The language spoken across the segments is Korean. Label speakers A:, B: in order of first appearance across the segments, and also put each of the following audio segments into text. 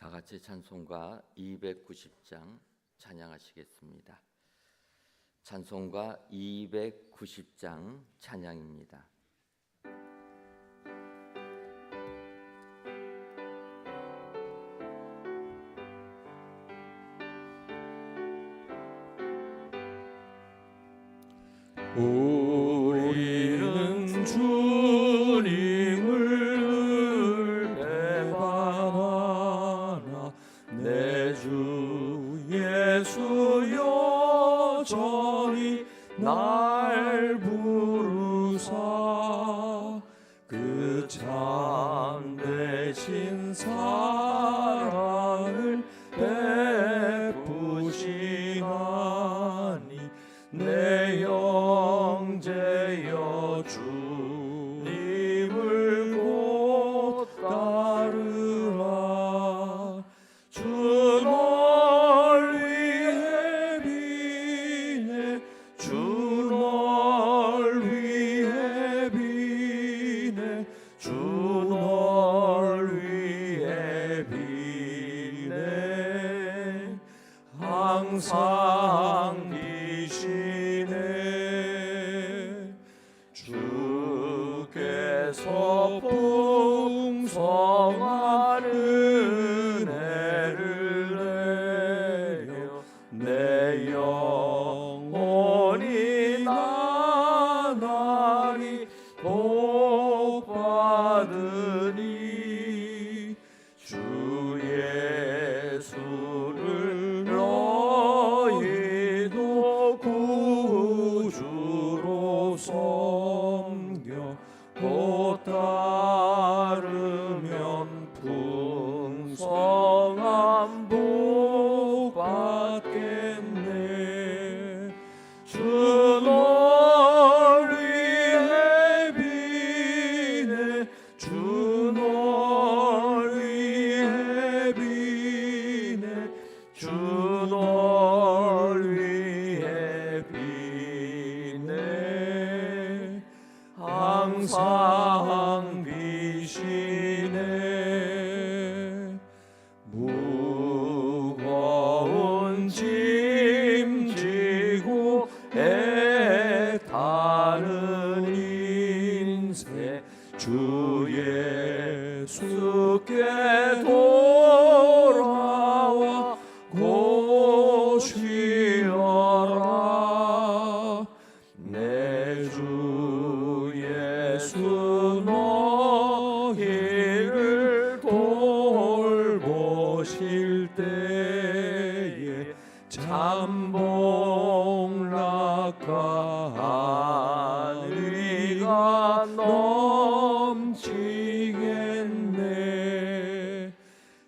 A: 다 같이 찬송가 290장 찬양하시겠습니다. 찬송가 290장 찬양입니다.
B: 우리는 주님을 배반하나 내 주 예수 여전히 날 부르사 그 참되신 사랑을 베푸시나니 내 영제여 주님을 곧 따르라. 주 널 위해 비네 주 널 위해 비네 주 널 위해 비네 항상 주께서 풍성한 은혜를 내려 내 영혼이 나날이 복받으니 주 예수를 너희도 구주로 섬겨 곧 따르면 풍성한 복 받겠네. 주 널 위해 비네 주 널 위해 비네 주 널 위해 비네 항상 비시네. 무거운 짐 지고 애타는 인생 주 예수께 돌아와 곧 쉬어라. 내 주 예수 너희를 돌보실 때에 참복락한 의가 넘치겠네.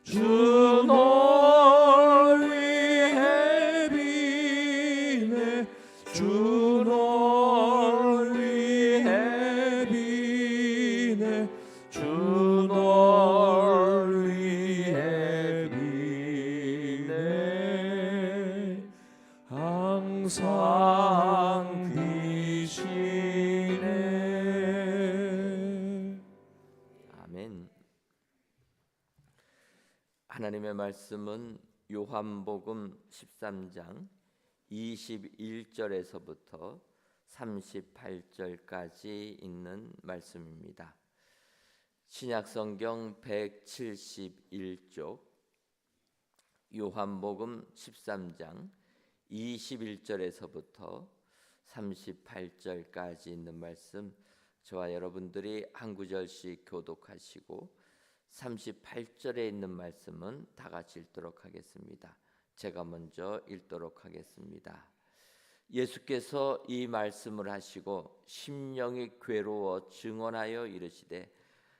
B: 주 널 위해 비네 주 널 위해 비네 주 널 위해 비네 항상 비시네.
A: 아멘. 하나님의 말씀은 요한복음 13장 21절에서부터 38절까지 있는 말씀입니다. 신약성경 171쪽 요한복음 13장 21절에서부터 38절까지 있는 말씀, 저와 여러분들이 한 구절씩 교독하시고 38절에 있는 말씀은 다 같이 읽도록 하겠습니다. 제가 먼저 읽도록 하겠습니다. 예수께서 이 말씀을 하시고 심령이 괴로워 증언하여 이르시되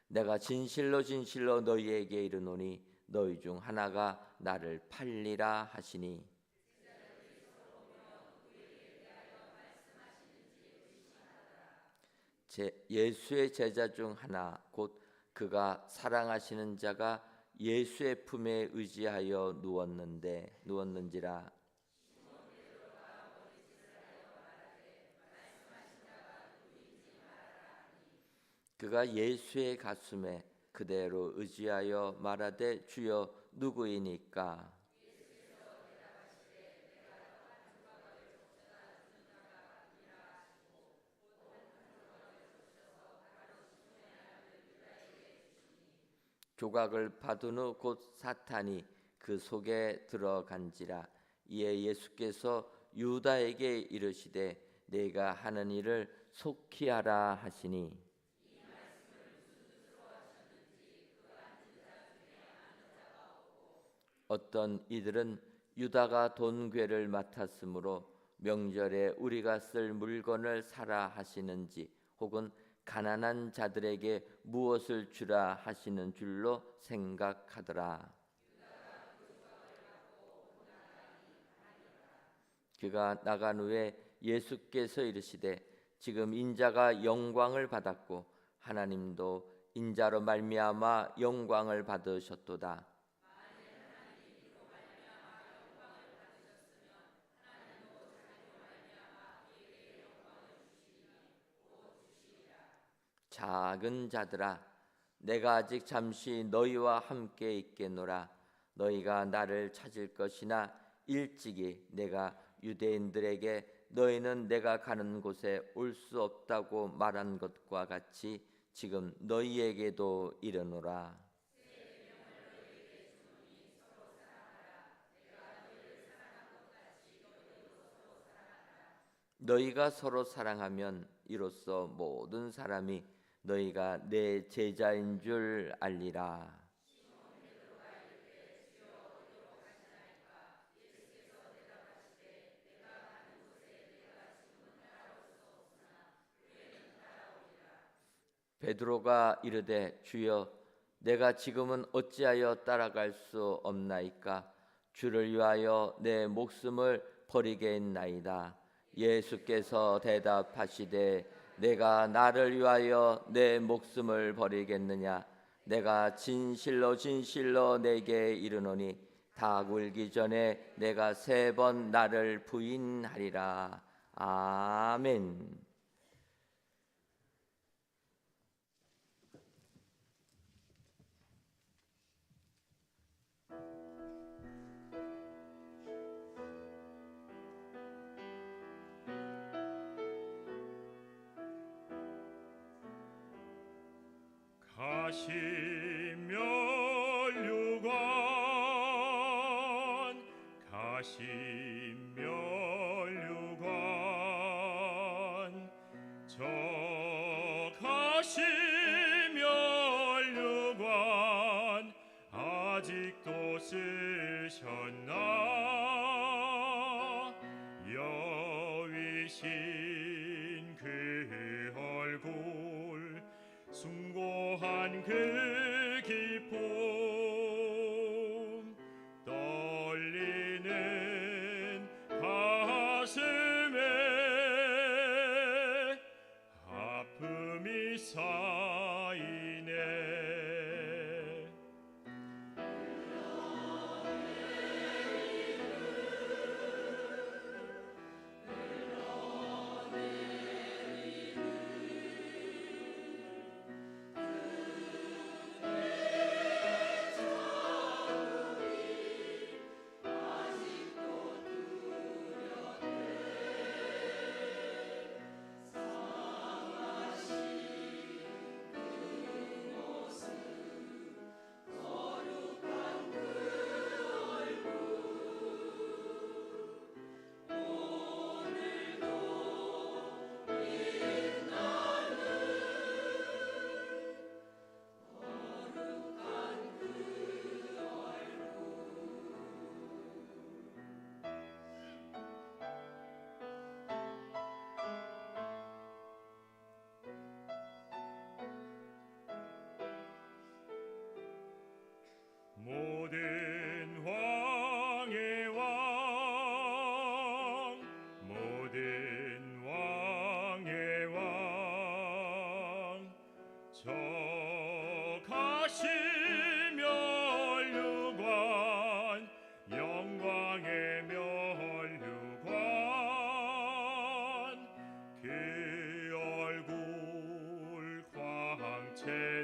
A: 내가 진실로 진실로 너희에게 이르노니 너희 중 하나가 나를 팔리라 하시니 예수의 제자 중 하나 곧 그가 사랑하시는 자가 예수의 품에 의지하여 누웠는지라. 그가 예수의 가슴에 그대로 의지하여 말하되 주여 누구이니까? 조각을 받은 후 곧 사탄이 그 속에 들어간지라. 이에 예수께서 유다에게 이르시되 내가 하는 일을 속히 하라 하시니 어떤 이들은 유다가 돈괴를 맡았으므로 명절에 우리가 쓸 물건을 사라 하시는지 혹은 가난한 자들에게 무엇을 주라 하시는 줄로 생각하더라. 그가 나간 후에 예수께서 이르시되 지금 인자가 영광을 받았고 하나님도 인자로 말미암아 영광을 받으셨도다. 작은 자들아, 내가 아직 잠시 너희와 함께 있겠노라. 너희가 나를 찾을 것이나 일찍이 내가 유대인들에게 너희는 내가 가는 곳에 올 수 없다고 말한 것과 같이 지금 너희에게도 이르노라. 너희가 서로 사랑하면 이로써 모든 사람이 너희가 내 제자인 줄 알리라. 베드로가 이르되 주여 내가 지금은 어찌하여 따라갈 수 없나이까? 주를 위하여 내 목숨을 버리겠나이다. 예수께서 대답하시되 내가 나를 위하여 내 목숨을 버리겠느냐? 내가 진실로 진실로 내게 이르노니 닭 울기 전에 내가 3번 나를 부인하리라. 아멘.
B: 가시면류관 저 가시면류관 아직도 쓰셨나 여위신 그 얼굴 숭고한 그 기쁨 떨리는 가슴에 아픔이 쌓이네 모든 왕의 왕 모든 왕의 왕 저 가시면류관 영광의 면류관 그 얼굴 광채는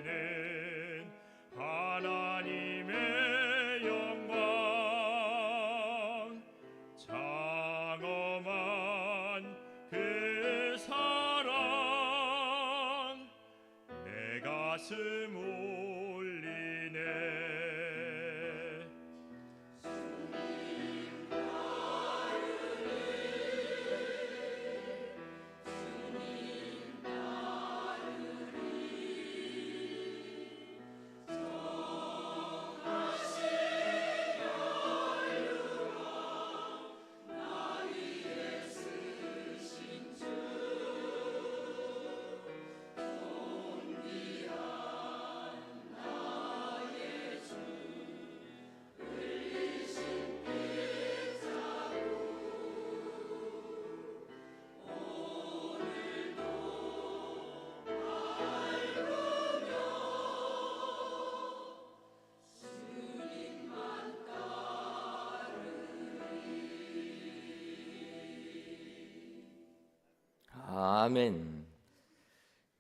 A: 아멘.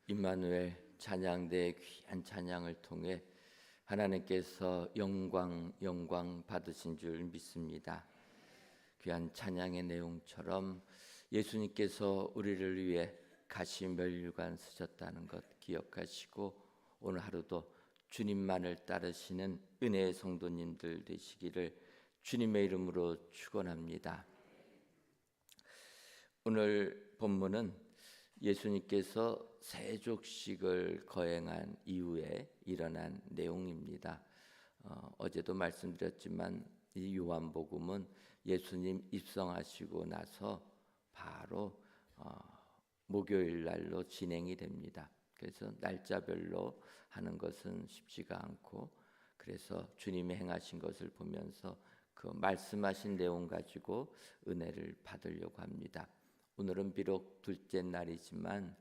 A: 임마누엘 찬양대의 귀한 찬양을 통해 하나님께서 영광 받으신 줄 믿습니다. 귀한 찬양의 내용처럼 예수님께서 우리를 위해 가시면류관 쓰셨다는 것 기억하시고 오늘 하루도 주님만을 따르시는 은혜의 성도님들 되시기를 주님의 이름으로 축원합니다. 오늘 본문은 예수님께서 세족식을 거행한 이후에 일어난 내용입니다. 어제도 말씀드렸지만 이 요한복음은 예수님 입성하시고 나서 바로 목요일 날로 진행이 됩니다. 그래서 날짜별로 하는 것은 쉽지가 않고 그래서 주님이 행하신 것을 보면서 그 말씀하신 내용 가지고 은혜를 받으려고 합니다. 오늘은 비록 둘째 날이지만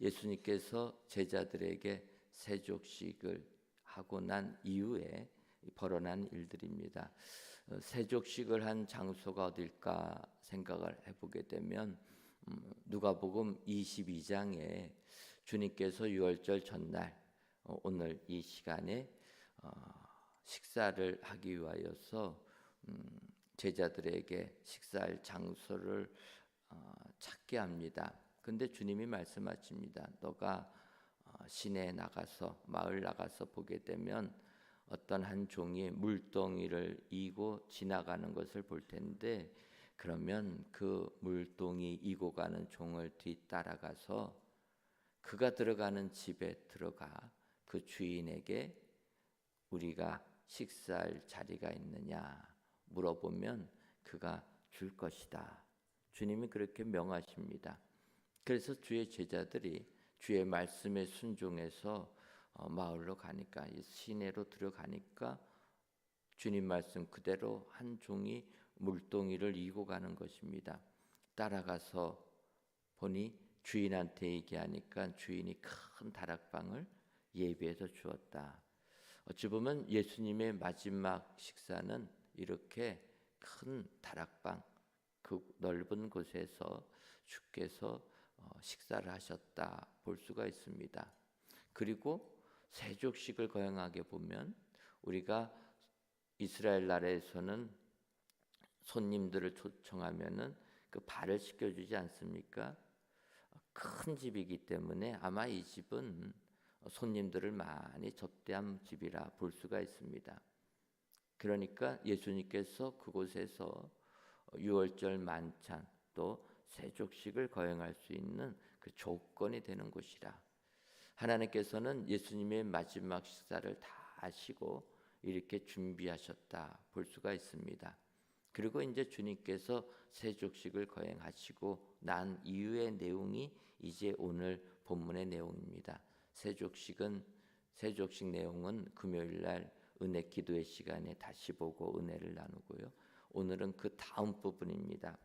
A: 예수님께서 제자들에게 세족식을 하고 난 이후에 벌어난 일들입니다. 세족식을 한 장소가 어딜까 생각을 해보게 되면 누가복음 22장에 주님께서 유월절 전날 오늘 이 시간에 식사를 하기 위하여서 제자들에게 식사할 장소를 찾게 합니다. 근데 주님이 말씀하십니다. 너가 시내에 나가서 마을 나가서 보게 되면 어떤 한 종이 물동이를 이고 지나가는 것을 볼 텐데 그러면 그 물동이 이고 가는 종을 뒤따라가서 그가 들어가는 집에 들어가 그 주인에게 우리가 식사할 자리가 있느냐 물어보면 그가 줄 것이다. 주님이 그렇게 명하십니다. 그래서 주의 제자들이 주의 말씀에 순종해서 마을로 가니까 시내로 들어가니까 주님 말씀 그대로 한 종이 물동이를 이고 가는 것입니다. 따라가서 보니 주인한테 얘기하니까 주인이 큰 다락방을 예비해서 주었다. 어찌 보면 예수님의 마지막 식사는 이렇게 큰 다락방 그 넓은 곳에서 주께서 식사를 하셨다 볼 수가 있습니다. 그리고 세족식을 거행하게 보면 우리가 이스라엘 나라에서는 손님들을 초청하면은 그 발을 씻겨주지 않습니까? 큰 집이기 때문에 아마 이 집은 손님들을 많이 접대한 집이라 볼 수가 있습니다. 그러니까 예수님께서 그곳에서 유월절 만찬 또 세족식을 거행할 수 있는 그 조건이 되는 곳이라 하나님께서는 예수님의 마지막 식사를 다 하시고 이렇게 준비하셨다 볼 수가 있습니다. 그리고 이제 주님께서 세족식을 거행하시고 난 이후의 내용이 이제 오늘 본문의 내용입니다. 세족식 내용은 금요일 날 은혜 기도의 시간에 다시 보고 은혜를 나누고요. 오늘은 그 다음 부분입니다.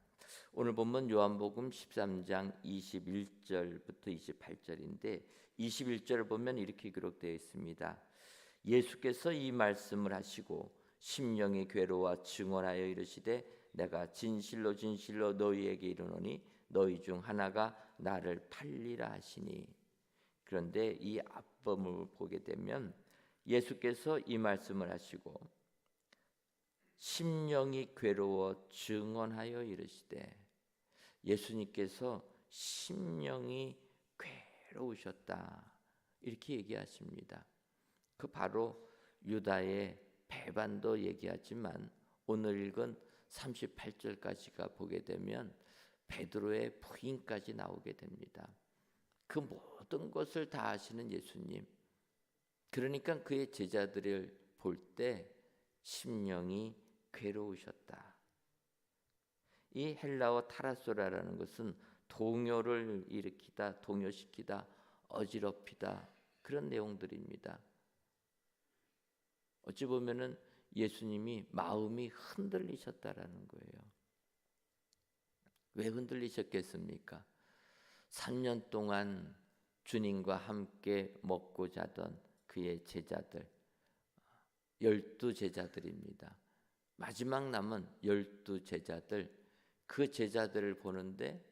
A: 오늘 본문 요한복음 13장 21절부터 28절인데 21절을 보면 이렇게 기록되어 있습니다. 예수께서 이 말씀을 하시고 심령이 괴로워 증언하여 이르시되 내가 진실로 너희에게 이르노니 너희 중 하나가 나를 팔리라 하시니. 그런데 이 앞부분을 보게 되면 예수께서 이 말씀을 하시고 심령이 괴로워 증언하여 이르시되 예수님께서 심령이 괴로우셨다 이렇게 얘기하십니다. 그 바로 유다의 배반도 얘기하지만 오늘 읽은 38절까지가 보게 되면 베드로의 부인까지 나오게 됩니다. 그 모든 것을 다 아시는 예수님, 그러니까 그의 제자들을 볼 때 심령이 괴로우셨다. 이 헬라어 타라소라라는 것은 동요를 일으키다, 동요시키다, 어지럽히다 그런 내용들입니다. 어찌 보면은 예수님이 마음이 흔들리셨다라는 거예요. 왜 흔들리셨겠습니까? 3년 동안 주님과 함께 먹고 자던 그의 제자들 12제자들입니다. 마지막 남은 12제자들 그 제자들을 보는데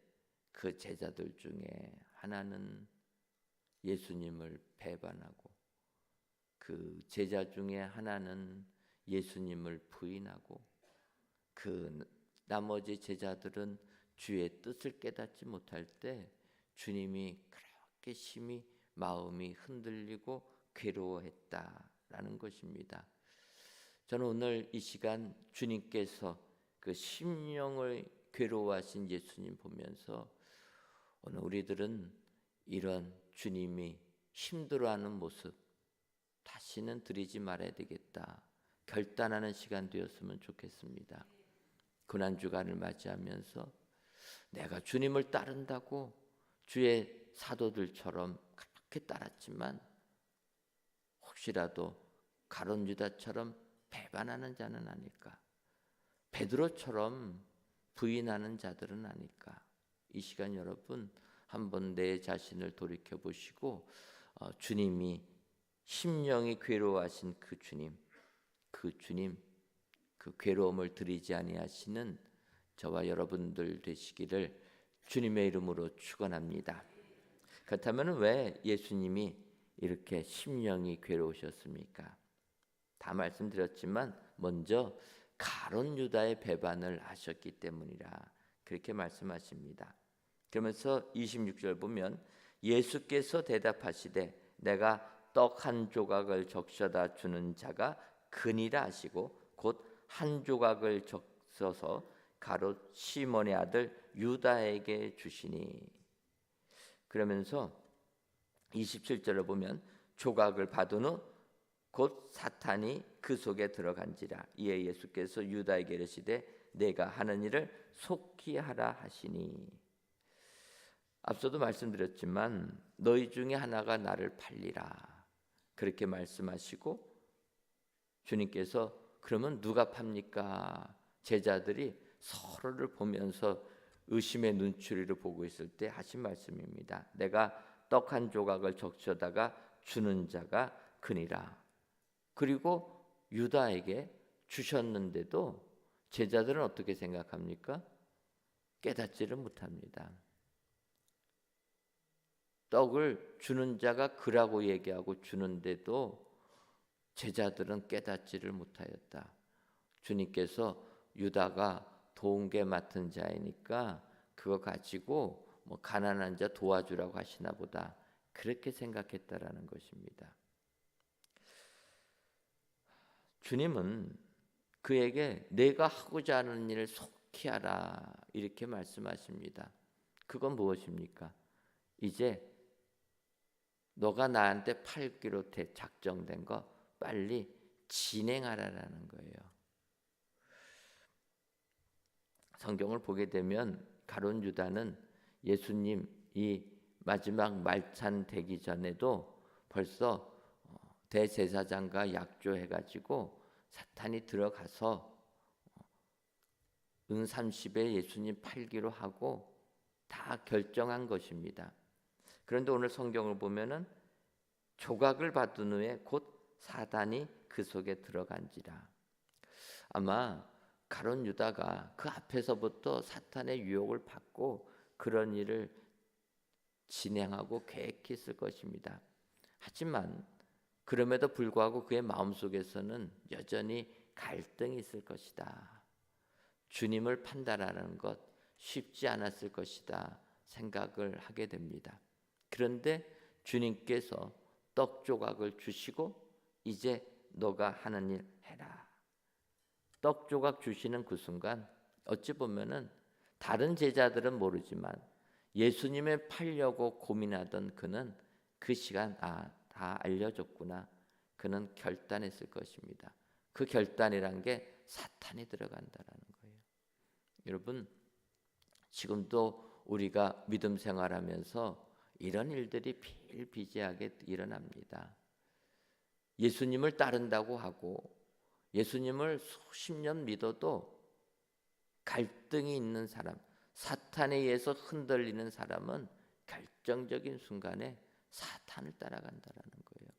A: 그 제자들 중에 하나는 예수님을 배반하고 그 제자 중에 하나는 예수님을 부인하고 그 나머지 제자들은 주의 뜻을 깨닫지 못할 때 주님이 그렇게 심히 마음이 흔들리고 괴로워했다라는 것입니다. 저는 오늘 이 시간 주님께서 그 심령을 괴로워하신 예수님 보면서 오늘 우리들은 이런 주님이 힘들어하는 모습 다시는 드리지 말아야 되겠다 결단하는 시간 되었으면 좋겠습니다. 고난주간을 맞이하면서 내가 주님을 따른다고 주의 사도들처럼 그렇게 따랐지만 혹시라도 가룟 유다처럼 배반하는 자는 아닐까, 베드로처럼 부인하는 자들은 아닐까. 이 시간 여러분 한번 내 자신을 돌이켜 보시고 주님이 심령이 괴로워하신 그 주님 그 괴로움을 드리지 아니하시는 저와 여러분들 되시기를 주님의 이름으로 축원합니다. 그렇다면 왜 예수님이 이렇게 심령이 괴로우셨습니까? 다 말씀드렸지만 먼저 가룟 유다의 배반을 하셨기 때문이라 그렇게 말씀하십니다. 그러면서 26절 보면 예수께서 대답하시되 내가 떡 한 조각을 적셔다 주는 자가 그니라 하시고 곧 한 조각을 적셔서 가롯 시몬의 아들 유다에게 주시니. 그러면서 27절을 보면 조각을 받은 후 곧 사탄이 그 속에 들어간지라. 이에 예수께서 유다에게 이르시되 내가 하는 일을 속히 하라 하시니. 앞서도 말씀드렸지만 너희 중에 하나가 나를 팔리라 그렇게 말씀하시고 주님께서 그러면 누가 팝니까? 제자들이 서로를 보면서 의심의 눈초리를 보고 있을 때 하신 말씀입니다. 내가 떡 한 조각을 적셔다가 주는 자가 그니라. 그리고 유다에게 주셨는데도 제자들은 어떻게 생각합니까? 깨닫지를 못합니다. 떡을 주는 자가 그라고 얘기하고 주는데도 제자들은 깨닫지를 못하였다. 주님께서 유다가 도움계 맡은 자이니까 그거 가지고 뭐 가난한 자 도와주라고 하시나 보다 그렇게 생각했다라는 것입니다. 주님은 그에게 내가 하고자 하는 일을 속히 하라 이렇게 말씀하십니다. 그건 무엇입니까? 이제 너가 나한테 팔기로 작정된 거 빨리 진행하라라는 거예요. 성경을 보게 되면 가룟 유다는 예수님 이 마지막 말찬 되기 전에도 벌써 대제사장과 약조해가지고 사탄이 들어가서 은 30에 예수님 팔기로 하고 다 결정한 것입니다. 그런데 오늘 성경을 보면은 조각을 받은 후에 곧 사단이 그 속에 들어간지라. 아마 가룟 유다가 그 앞에서부터 사탄의 유혹을 받고 그런 일을 진행하고 계획했을 것입니다. 하지만 그럼에도 불구하고 그의 마음속에서는 여전히 갈등이 있을 것이다. 주님을 판단하는 것 쉽지 않았을 것이다 생각을 하게 됩니다. 그런데 주님께서 떡 조각을 주시고 이제 너가 하는 일 해라. 떡 조각 주시는 그 순간 어찌 보면은 다른 제자들은 모르지만 예수님을 팔려고 고민하던 그는 그 시간 다 알려줬구나. 그는 결단했을 것입니다. 그 결단이란 게 사탄이 들어간다라는 거예요. 여러분 지금도 우리가 믿음 생활하면서 이런 일들이 비일비재하게 일어납니다. 예수님을 따른다고 하고 예수님을 수십 년 믿어도 갈등이 있는 사람, 사탄에 의해서 흔들리는 사람은 결정적인 순간에 사탄을 따라간다라는 거예요.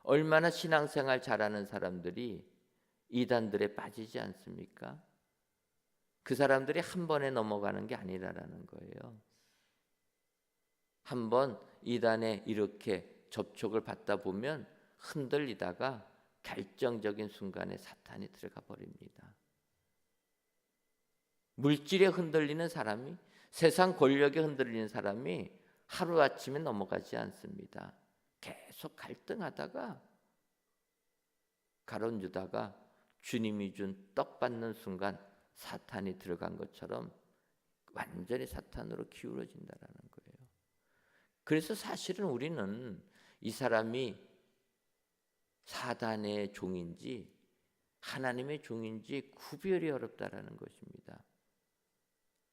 A: 얼마나 신앙생활 잘하는 사람들이 이단들에 빠지지 않습니까? 그 사람들이 한 번에 넘어가는 게 아니라는 거예요. 한번 이단에 이렇게 접촉을 받다 보면 흔들리다가 결정적인 순간에 사탄이 들어가 버립니다. 물질에 흔들리는 사람이, 세상 권력에 흔들리는 사람이 하루아침에 넘어가지 않습니다. 계속 갈등하다가 가룟 유다가 주님이 준 떡 받는 순간 사탄이 들어간 것처럼 완전히 사탄으로 기울어진다라는 거예요. 그래서 사실은 우리는 이 사람이 사단의 종인지 하나님의 종인지 구별이 어렵다라는 것입니다.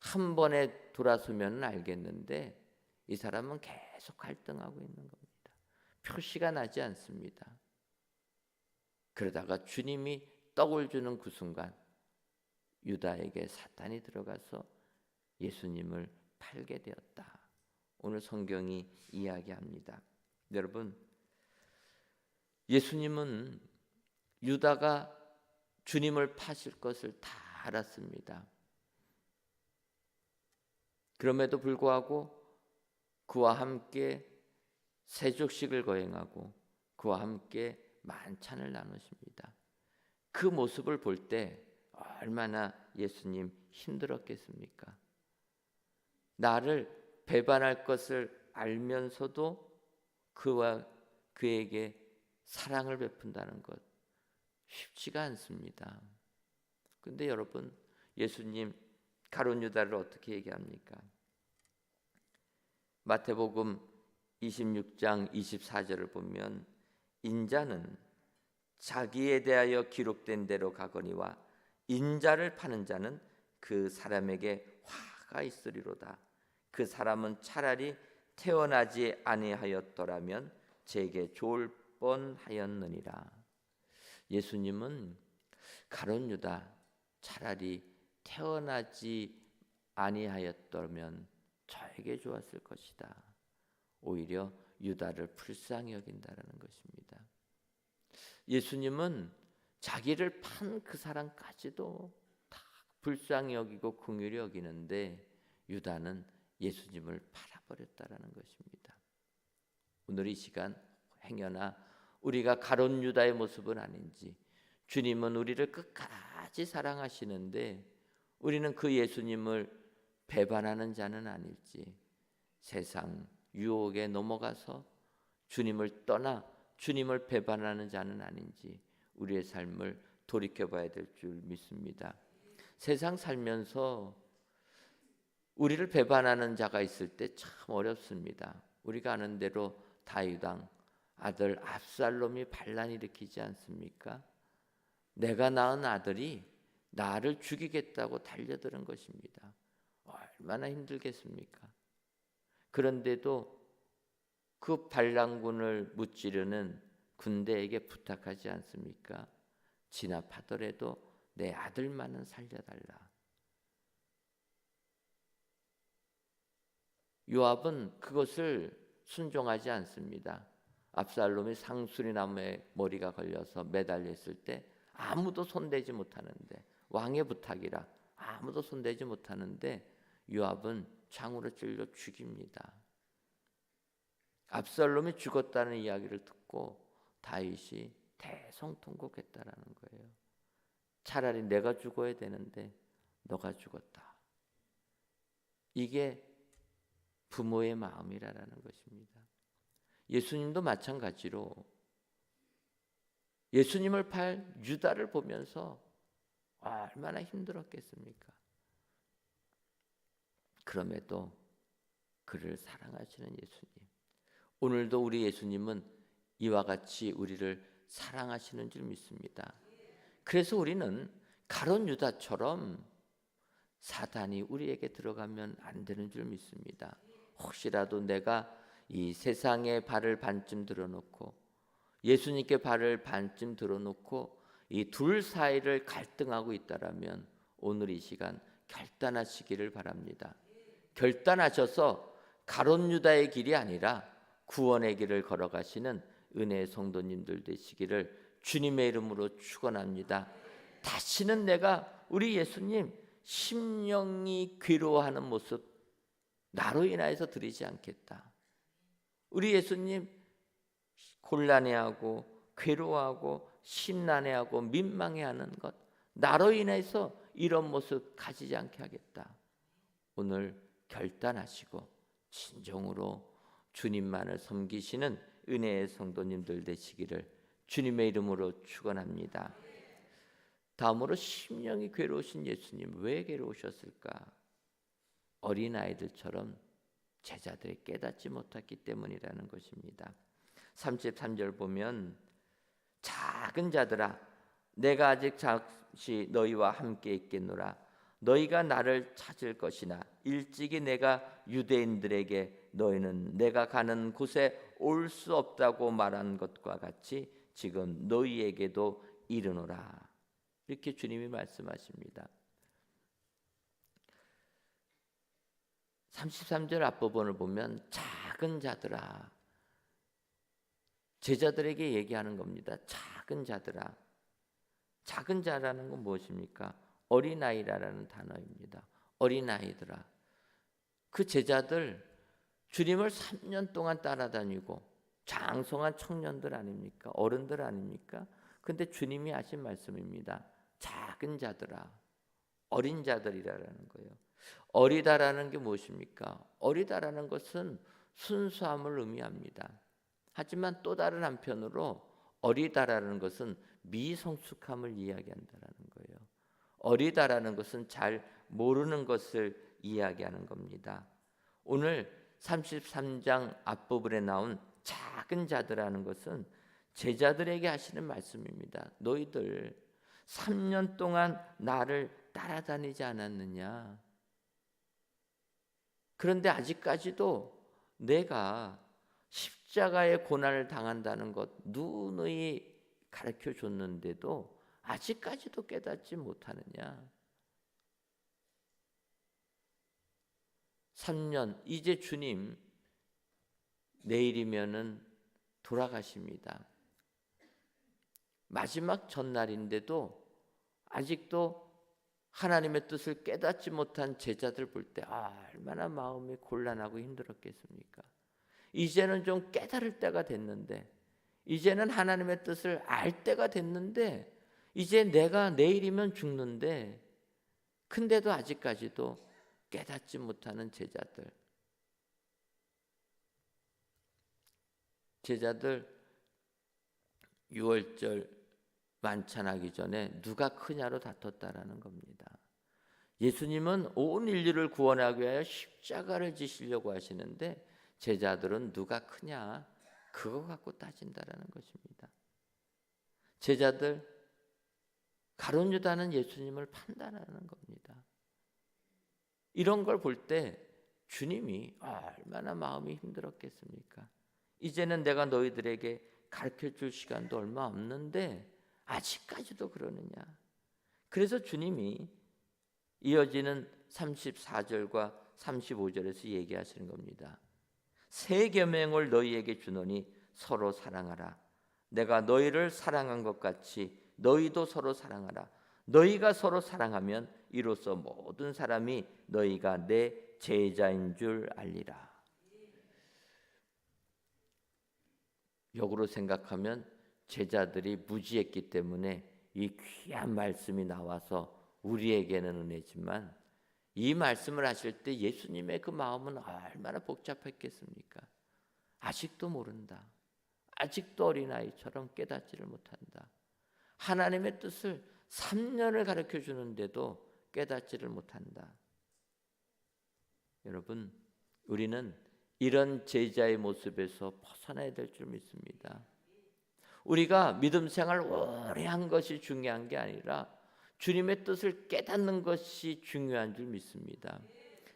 A: 한 번에 돌아서면 알겠는데 이 사람은 계속 갈등하고 있는 겁니다. 표시가 나지 않습니다. 그러다가 주님이 떡을 주는 그 순간 유다에게 사탄이 들어가서 예수님을 팔게 되었다. 오늘 성경이 이야기합니다. 여러분, 예수님은 유다가 주님을 파실 것을 다 알았습니다. 그럼에도 불구하고 그와 함께 세족식을 거행하고 그와 함께 만찬을 나누십니다. 그 모습을 볼 때 얼마나 예수님 힘들었겠습니까? 나를 배반할 것을 알면서도 그에게 사랑을 베푼다는 것 쉽지가 않습니다. 근데 여러분, 예수님 가룟 유다를 어떻게 얘기합니까? 마태복음 26장 24절을 보면 인자는 자기에 대하여 기록된 대로 가거니와 인자를 파는 자는 그 사람에게 화가 있으리로다. 그 사람은 차라리 태어나지 아니하였더라면 제게 좋을 뻔하였느니라. 예수님은 가룟 유다, 차라리 태어나지 아니하였더라면 저에게 좋았을 것이다. 오히려 유다를 불쌍히 여긴다라는 것입니다. 예수님은 자기를 판 그 사람까지도 다 불쌍히 여기고 긍휼히 여기는데 유다는 예수님을 팔아버렸다라는 것입니다. 오늘 이 시간 행여나 우리가 가룟 유다의 모습은 아닌지, 주님은 우리를 끝까지 사랑하시는데 우리는 그 예수님을 배반하는 자는 아닐지, 세상 유혹에 넘어가서 주님을 떠나 주님을 배반하는 자는 아닌지 우리의 삶을 돌이켜봐야 될 줄 믿습니다. 세상 살면서 우리를 배반하는 자가 있을 때 참 어렵습니다. 우리가 아는 대로 다윗 왕 아들 압살롬이 반란 일으키지 않습니까? 내가 낳은 아들이 나를 죽이겠다고 달려드는 것입니다. 얼마나 힘들겠습니까? 그런데도 그 반란군을 무찌르는 군대에게 부탁하지 않습니까? 진압하더라도 내 아들만은 살려달라. 요압은 그것을 순종하지 않습니다. 압살롬이 상수리 나무에 머리가 걸려서 매달려 있을 때 아무도 손대지 못하는데, 왕의 부탁이라 아무도 손대지 못하는데 요압은 창으로 찔러 죽입니다. 압살롬이 죽었다는 이야기를 듣고 다윗이 대성통곡했다라는 거예요. 차라리 내가 죽어야 되는데 너가 죽었다. 이게 부모의 마음이라는 것입니다. 예수님도 마찬가지로 예수님을 팔 유다를 보면서 얼마나 힘들었겠습니까? 그럼에도 그를 사랑하시는 예수님, 오늘도 우리 예수님은 이와 같이 우리를 사랑하시는 줄 믿습니다. 그래서 우리는 가룟 유다처럼 사단이 우리에게 들어가면 안 되는 줄 믿습니다. 혹시라도 내가 이 세상에 발을 반쯤 들어놓고 예수님께 발을 반쯤 들어놓고 이 둘 사이를 갈등하고 있다라면 오늘 이 시간 결단하시기를 바랍니다. 결단하셔서 가룟 유다의 길이 아니라 구원의 길을 걸어가시는 은혜의 성도님들 되시기를 주님의 이름으로 축원합니다. 다시는 내가 우리 예수님 심령이 괴로워하는 모습 나로 인하여서 드리지 않겠다. 우리 예수님 곤란해하고 괴로워하고 심란해하고 민망해하는 것, 나로 인해서 이런 모습 가지지 않게 하겠다. 오늘 결단하시고 진정으로 주님만을 섬기시는 은혜의 성도님들 되시기를 주님의 이름으로 축원합니다. 다음으로 심령이 괴로우신 예수님, 왜 괴로우셨을까? 어린아이들처럼 제자들이 깨닫지 못했기 때문이라는 것입니다. 33절 보면 작은 자들아 내가 아직 잠시 너희와 함께 있겠노라. 너희가 나를 찾을 것이나 일찍이 내가 유대인들에게 너희는 내가 가는 곳에 올 수 없다고 말한 것과 같이 지금 너희에게도 이르노라. 이렇게 주님이 말씀하십니다. 33절 앞부분을 보면 작은 자들아, 제자들에게 얘기하는 겁니다. 작은 자들아. 작은 자라는 건 무엇입니까? 어린아이라는 단어입니다. 어린아이들아. 그 제자들 주님을 3년 동안 따라다니고 장성한 청년들 아닙니까? 어른들 아닙니까? 근데 주님이 하신 말씀입니다. 작은 자들아. 어린 자들이라는 거예요. 어리다라는 게 무엇입니까? 어리다라는 것은 순수함을 의미합니다. 하지만 또 다른 한편으로 어리다라는 것은 미성숙함을 이야기한다는 거예요. 어리다라는 것은 잘 모르는 것을 이야기하는 겁니다. 오늘 33장 앞부분에 나온 작은 자들이라는 것은 제자들에게 하시는 말씀입니다. 너희들 3년 동안 나를 따라다니지 않았느냐? 그런데 아직까지도 내가 십자가의 고난을 당한다는 것 누누이 가르쳐 줬는데도 아직까지도 깨닫지 못하느냐? 3년, 이제 주님 내일이면은 돌아가십니다. 마지막 전날인데도 아직도 하나님의 뜻을 깨닫지 못한 제자들 볼 때 얼마나 마음이 곤란하고 힘들었겠습니까? 이제는 좀 깨달을 때가 됐는데, 이제는 하나님의 뜻을 알 때가 됐는데, 이제 내가 내일이면 죽는데, 근데도 아직까지도 깨닫지 못하는 제자들 6월절 만찬하기 전에 누가 크냐로 다퉜다라는 겁니다. 예수님은 온 인류를 구원하기 위하여 십자가를 지시려고 하시는데 제자들은 누가 크냐 그거 갖고 따진다라는 것입니다. 제자들 가룟 유다는 예수님을 판단하는 겁니다. 이런 걸 볼 때 주님이 얼마나 마음이 힘들었겠습니까? 이제는 내가 너희들에게 가르쳐줄 시간도 얼마 없는데 아직까지도 그러느냐? 그래서 주님이 이어지는 34절과 35절에서 얘기하시는 겁니다. 새 계명을 너희에게 주노니 서로 사랑하라. 내가 너희를 사랑한 것 같이 너희도 서로 사랑하라. 너희가 서로 사랑하면 이로써 모든 사람이 너희가 내 제자인 줄 알리라. 역으로 생각하면 제자들이 무지했기 때문에 이 귀한 말씀이 나와서 우리에게는 은혜지만 이 말씀을 하실 때 예수님의 그 마음은 얼마나 복잡했겠습니까? 아직도 모른다. 아직도 어린아이처럼 깨닫지를 못한다. 하나님의 뜻을 3년을 가르쳐 주는데도 깨닫지를 못한다. 여러분, 우리는 이런 제자의 모습에서 벗어나야 될 줄 믿습니다. 우리가 믿음 생활 오래 한 것이 중요한 게 아니라 주님의 뜻을 깨닫는 것이 중요한 줄 믿습니다.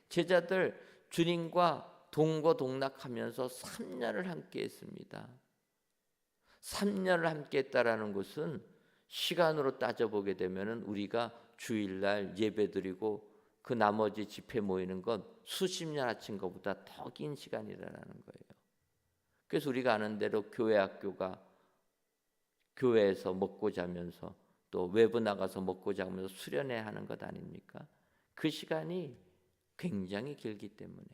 A: 제자들 주님과 동거동락하면서 3년을 함께 했습니다. 3년을 함께 했다라는 것은 시간으로 따져보게 되면 우리가 주일날 예배드리고 그 나머지 집회 모이는 건 수십 년 합친 것보다 더 긴 시간이라는 거예요. 그래서 우리가 아는 대로 교회 학교가 교회에서 먹고 자면서 또 외부 나가서 먹고 자면서 수련회 하는 것 아닙니까? 그 시간이 굉장히 길기 때문에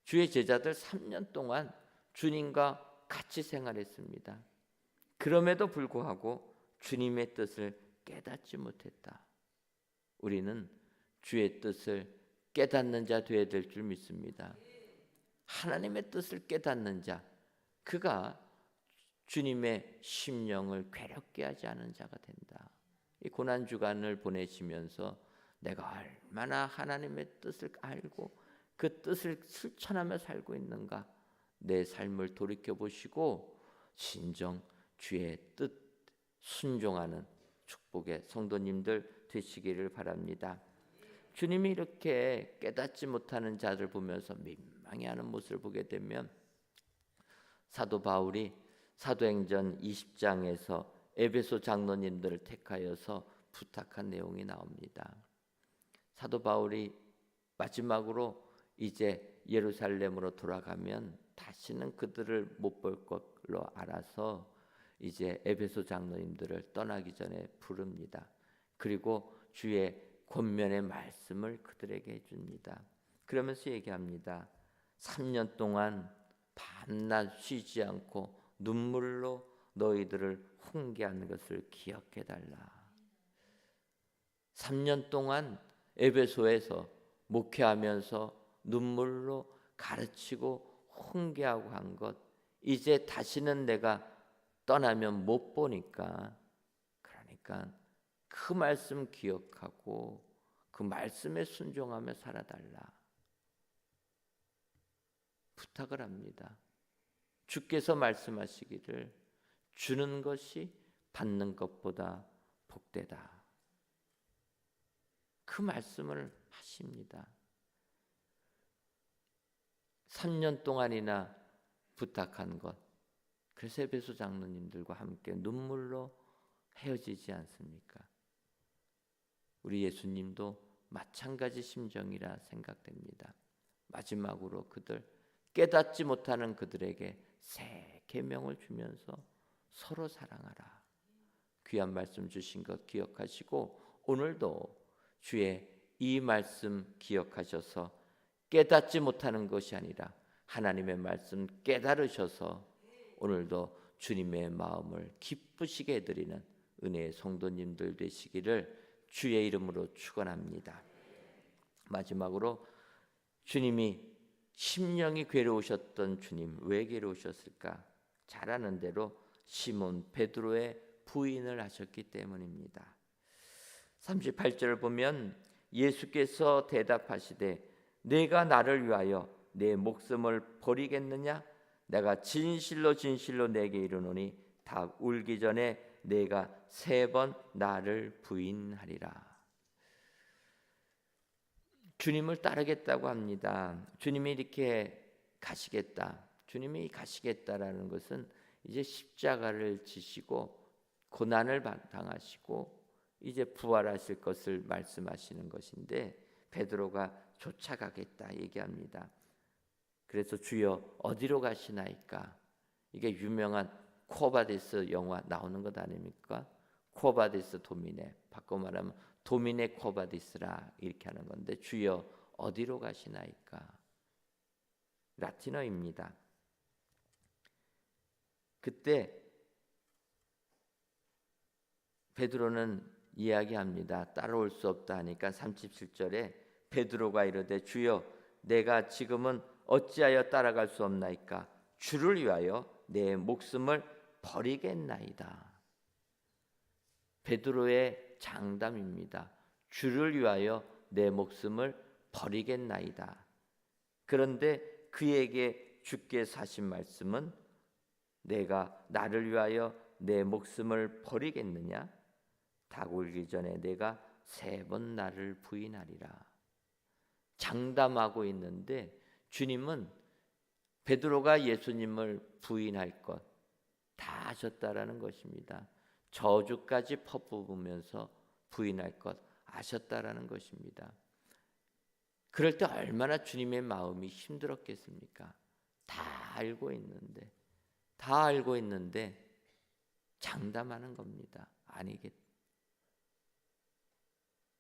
A: 주의 제자들 3년 동안 주님과 같이 생활했습니다. 그럼에도 불구하고 주님의 뜻을 깨닫지 못했다. 우리는 주의 뜻을 깨닫는 자 되어야 될 줄 믿습니다. 하나님의 뜻을 깨닫는 자, 그가 주님의 심령을 괴롭게 하지 않은 자가 된다. 이 고난 주간을 보내시면서 내가 얼마나 하나님의 뜻을 알고 그 뜻을 실천하며 살고 있는가, 내 삶을 돌이켜 보시고 진정 주의 뜻 순종하는 축복의 성도님들 되시기를 바랍니다. 주님이 이렇게 깨닫지 못하는 자들 보면서 민망해하는 모습을 보게 되면 사도 바울이 사도행전 20장에서 에베소 장로님들을 택하여서 부탁한 내용이 나옵니다. 사도 바울이 마지막으로 이제 예루살렘으로 돌아가면 다시는 그들을 못 볼 걸로 알아서 이제 에베소 장로님들을 떠나기 전에 부릅니다. 그리고 주의 권면의 말씀을 그들에게 해줍니다. 그러면서 얘기합니다. 3년 동안 밤낮 쉬지 않고 눈물로 너희들을 훈계하는 것을 기억해달라. 3년 동안 에베소에서 목회하면서 눈물로 가르치고 훈계하고 한 것, 이제 다시는 내가 떠나면 못 보니까, 그러니까 그 말씀 기억하고 그 말씀에 순종하며 살아달라 부탁을 합니다. 주께서 말씀하시기를 주는 것이 받는 것보다 복되다. 그 말씀을 하십니다. 3년 동안이나 부탁한 것, 그래서 에베소 장로님들과 함께 눈물로 헤어지지 않습니까? 우리 예수님도 마찬가지 심정이라 생각됩니다. 마지막으로 그들 깨닫지 못하는 그들에게 새 계명을 주면서 서로 사랑하라. 귀한 말씀 주신 것 기억하시고 오늘도 주의 이 말씀 기억하셔서 깨닫지 못하는 것이 아니라 하나님의 말씀 깨달으셔서 오늘도 주님의 마음을 기쁘시게 해드리는 은혜의 성도님들 되시기를 주의 이름으로 축원합니다. 마지막으로 주님이 심령이 괴로우셨던 주님, 왜 괴로우셨을까? 잘 아는 대로 시몬 베드로의 부인을 하셨기 때문입니다. 38절을 보면 예수께서 대답하시되 내가 나를 위하여 내 목숨을 버리겠느냐? 내가 진실로 진실로 내게 이르노니 닭 울기 전에 내가 3번 나를 부인하리라. 주님을 따르겠다고 합니다. 주님이 이렇게 가시겠다. 주님이 가시겠다라는 것은 이제 십자가를 지시고 고난을 당하시고 이제 부활하실 것을 말씀하시는 것인데 베드로가 쫓아가겠다 얘기합니다. 그래서 주여 어디로 가시나이까? 이게 유명한 코바디스 영화 나오는 것 아닙니까? 코바디스 도미네, 바꿔 말하면 도미네 코바디스라 이렇게 하는 건데 주여 어디로 가시나이까? 라틴어입니다. 그때 베드로는 이야기합니다. 따라올 수 없다 하니까 37절에 베드로가 이르되 주여 내가 지금은 어찌하여 따라갈 수 없나이까? 주를 위하여 내 목숨을 버리겠나이다. 베드로의 장담입니다. 주를 위하여 내 목숨을 버리겠나이다. 그런데 그에게 주께서 하신 말씀은 내가 나를 위하여 내 목숨을 버리겠느냐? 닭 울기 전에 내가 3번 나를 부인하리라. 장담하고 있는데 주님은 베드로가 예수님을 부인할 것 다 아셨다라는 것입니다. 저주까지 퍼부으면서 부인할 것 아셨다라는 것입니다. 그럴 때 얼마나 주님의 마음이 힘들었겠습니까? 다 알고 있는데 장담하는 겁니다. 아니겠.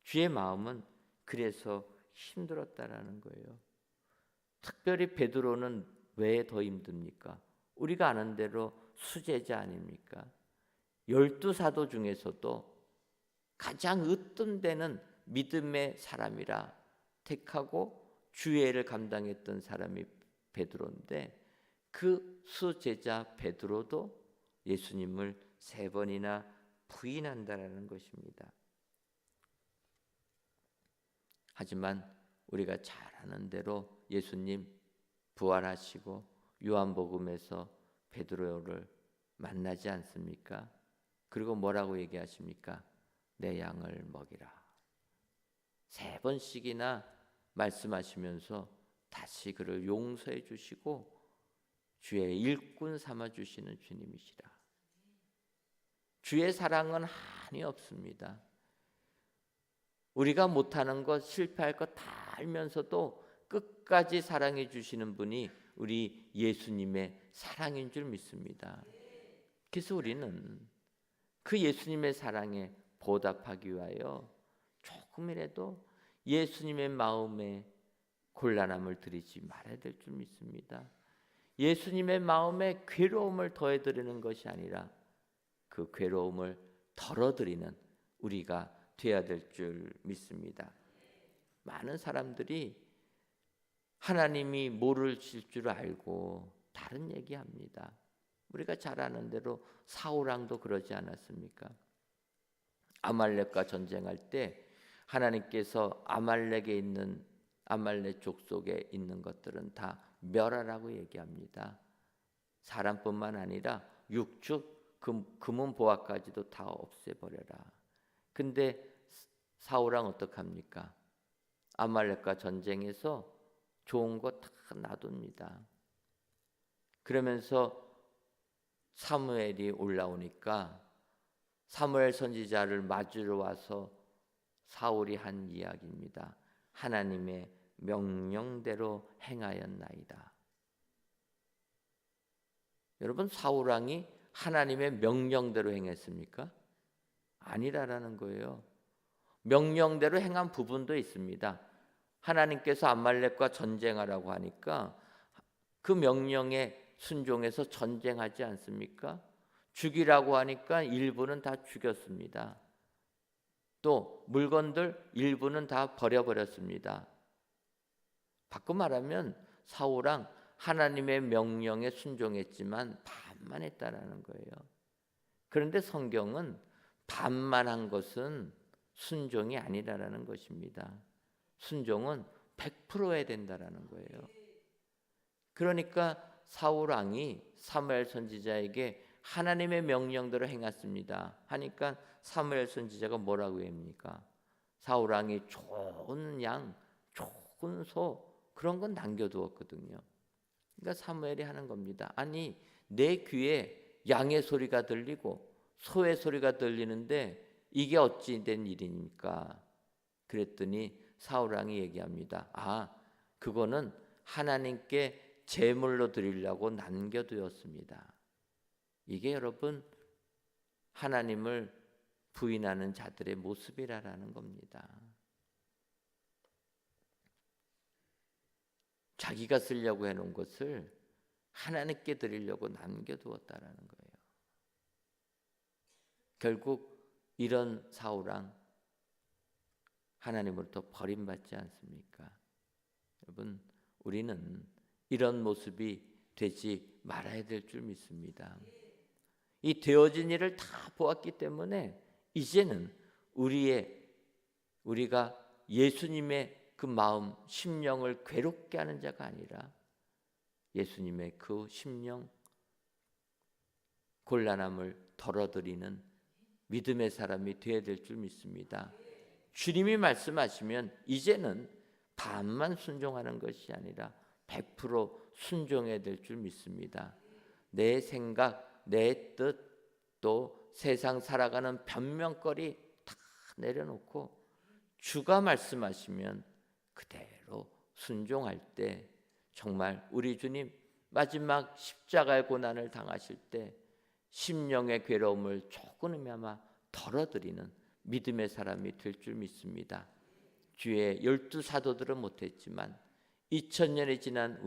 A: 주의 마음은 그래서 힘들었다라는 거예요. 특별히 베드로는 왜 더 힘듭니까? 우리가 아는 대로 수제자 아닙니까? 12사도 중에서도 가장 으뜸되는 믿음의 사람이라 택하고 주의를 감당했던 사람이 베드로인데, 그 수제자 베드로도 예수님을 3번이나 부인한다라는 것입니다. 하지만 우리가 잘 아는 대로 예수님 부활하시고 요한복음에서 베드로를 만나지 않습니까? 그리고 뭐라고 얘기하십니까? 내 양을 먹이라. 3번씩이나 말씀하시면서 다시 그를 용서해 주시고 주의 일꾼 삼아 주시는 주님이시라. 주의 사랑은 한이 없습니다. 우리가 못하는 것, 실패할 것 다 알면서도 끝까지 사랑해 주시는 분이 우리 예수님의 사랑인 줄 믿습니다. 그래서 우리는 그 예수님의 사랑에 보답하기 위하여 조금이라도 예수님의 마음에 곤란함을 드리지 말아야 될 줄 믿습니다. 예수님의 마음에 괴로움을 더해드리는 것이 아니라 그 괴로움을 덜어드리는 우리가 되어야 될 줄 믿습니다. 많은 사람들이 하나님이 모르실 줄 알고 다른 얘기합니다. 우리가 잘 아는 대로 사울왕도 그러지 않았습니까? 아말렉과 전쟁할 때 하나님께서 아말렉에 있는 아말렉 족속에 있는 것들은 다 멸하라고 얘기합니다. 사람뿐만 아니라 육축, 금은 보화까지도 다 없애버려라. 근데 사울왕 어떡합니까? 아말렉과 전쟁에서 좋은 거 다 놔둡니다. 그러면서 사무엘이 올라오니까 사무엘 선지자를 맞으러 와서 사울이 한 이야기입니다. 하나님의 명령대로 행하였나이다. 여러분, 사울왕이 하나님의 명령대로 행했습니까? 아니라라는 거예요. 명령대로 행한 부분도 있습니다. 하나님께서 아말렉과 전쟁하라고 하니까 그 명령에 순종해서 전쟁하지 않습니까? 죽이라고 하니까 일부는 다 죽였습니다. 또 물건들 일부는 다 버려버렸습니다. 바꿔 말하면 사울왕 하나님의 명령에 순종했지만 반만 했다라는 거예요. 그런데 성경은 반만한 것은 순종이 아니라는 것입니다. 순종은 100% 해야 된다라는 거예요. 그러니까 사울왕이 사무엘 선지자에게 하나님의 명령대로 행했습니다 하니까 사무엘 선지자가 뭐라고 합니까? 사울왕이 좋은 양, 좋은 소 그런 건 남겨두었거든요. 그러니까 사무엘이 하는 겁니다. 아니, 내 귀에 양의 소리가 들리고 소의 소리가 들리는데 이게 어찌 된 일입니까? 그랬더니 사울왕이 얘기합니다. 그거는 하나님께 제물로 드리려고 남겨두었습니다. 이게 여러분 하나님을 부인하는 자들의 모습이라는 겁니다. 자기가 쓰려고 해놓은 것을 하나님께 드리려고 남겨두었다라는 거예요. 결국 이런 사울왕 하나님으로부터 버림받지 않습니까? 여러분, 우리는 이런 모습이 되지 말아야 될 줄 믿습니다. 이 되어진 일을 다 보았기 때문에 이제는 우리가 예수님의 그 마음, 심령을 괴롭게 하는 자가 아니라 예수님의 그 심령, 곤란함을 덜어드리는 믿음의 사람이 되어야 될 줄 믿습니다. 주님이 말씀하시면 이제는 반만 순종하는 것이 아니라 100% 순종해야 될 줄 믿습니다. 내 생각, 내 뜻, 또 세상 살아가는 변명거리 다 내려놓고 주가 말씀하시면 그대로 순종할 때 정말 우리 주님 마지막 십자가의 고난을 당하실 때 심령의 괴로움을 조금이나마 덜어드리는 믿음의 사람이 될 줄 믿습니다. 주의 12 사도들은 못했지만 2000년이 지난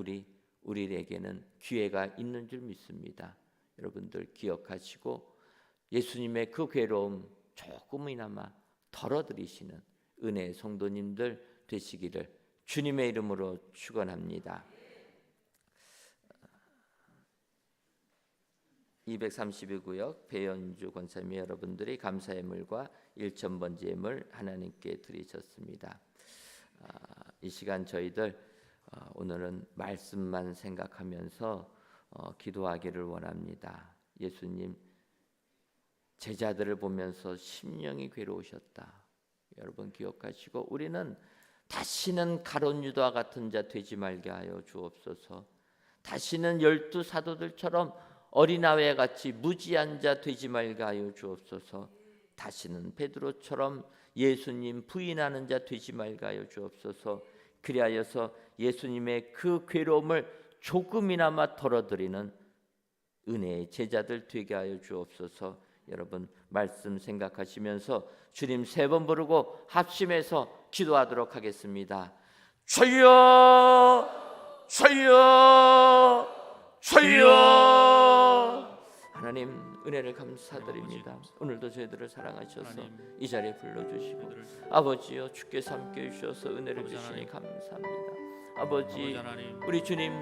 A: 우리에게는 기회가 있는 줄 믿습니다. 여러분들 기억하시고 예수님의 그 괴로움 조금이나마 덜어드리시는 은혜의 성도님들 되시기를 주님의 이름으로 축원합니다. 232구역 배연주 권사님 여러분들이 감사의 물과 1,000번째 예물 하나님께 드리셨습니다. 이 시간 저희들 오늘은 말씀만 생각하면서 기도하기를 원합니다. 예수님 제자들을 보면서 심령이 괴로우셨다. 여러분 기억하시고 우리는 다시는 가룟 유다와 같은 자 되지 말게 하여 주옵소서. 다시는 12 사도들처럼 어린아이와 같이 무지한 자 되지 말게 하여 주옵소서. 다시는 베드로처럼 예수님 부인하는 자 되지 말게 하여 주옵소서. 그리하여서 예수님의 그 괴로움을 조금이나마 덜어드리는 은혜의 제자들 되게 하여 주옵소서. 여러분 말씀 생각하시면서 주님 3번 부르고 합심해서 기도하도록 하겠습니다. 주여 주여 주여. 하나님 은혜를 감사드립니다. 오늘도 저희들을 사랑하셔서 이 자리에 불러주시고 아버지여 주께서 함께 해주셔서 은혜를 주시니 감사합니다. 아버지 우리 주님